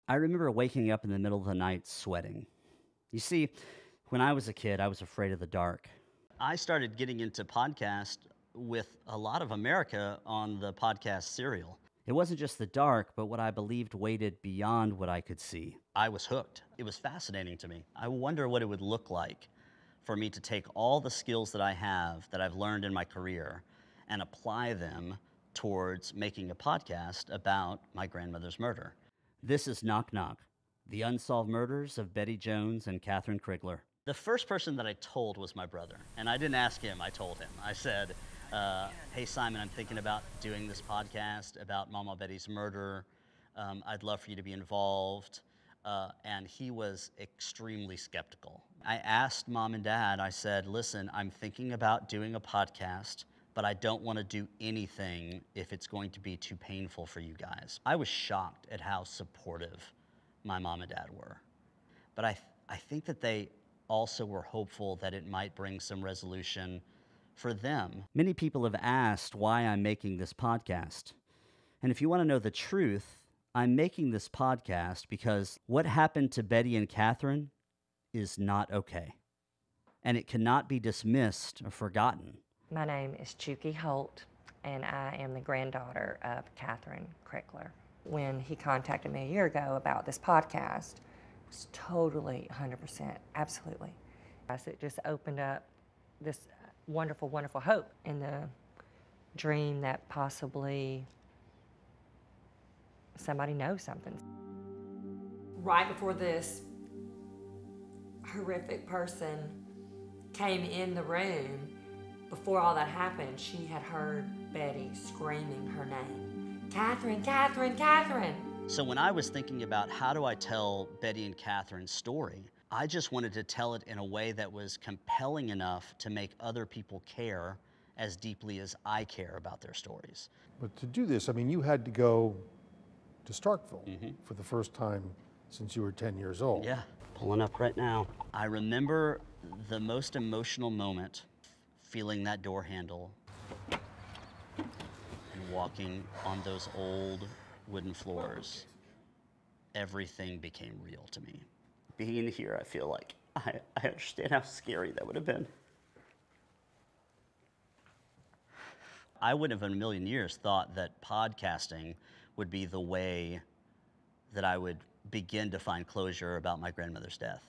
I remember waking up in the middle of the night sweating. You see, when I was a kid, I was afraid of the dark. I started getting into podcast with a lot of America on the podcast Serial. It wasn't just the dark, but what I believed waited beyond what I could see. I was hooked. It was fascinating to me. I wonder what it would look like for me to take all the skills that I have that I've learned in my career and apply them towards making a podcast about my grandmother's murder. This is Knock Knock, the unsolved murders of Betty Jones and Catherine Krigler. The first person that I told was my brother, and I didn't ask him, I told him. I said, hey Simon, I'm thinking about doing this podcast about Mama Betty's murder. I'd love for you to be involved. And he was extremely skeptical. I asked Mom and Dad, I said, listen, I'm thinking about doing a podcast, but I don't want to do anything if it's going to be too painful for you guys. I was shocked at how supportive my mom and dad were. But I think that they also were hopeful that it might bring some resolution for them. Many people have asked why I'm making this podcast. And if you want to know the truth, I'm making this podcast because what happened to Betty and Catherine is not okay. And it cannot be dismissed or forgotten. My name is Chuki Holt, and I am the granddaughter of Catherine Krigler. When he contacted me a year ago about this podcast, it was totally 100%, absolutely. So it just opened up this wonderful, wonderful hope in the dream that possibly somebody knows something. Right before this horrific person came in the room, before all that happened, she had heard Betty screaming her name. Catherine, Catherine, Catherine! So when I was thinking about how do I tell Betty and Catherine's story, I just wanted to tell it in a way that was compelling enough to make other people care as deeply as I care about their stories. But to do this, I mean, you had to go to Starkville for the first time since you were 10 years old. Yeah, pulling up right now. I remember the most emotional moment, feeling that door handle and walking on those old wooden floors. Everything became real to me. Being here, I feel like I understand how scary that would have been. I wouldn't have in a million years thought that podcasting would be the way that I would begin to find closure about my grandmother's death.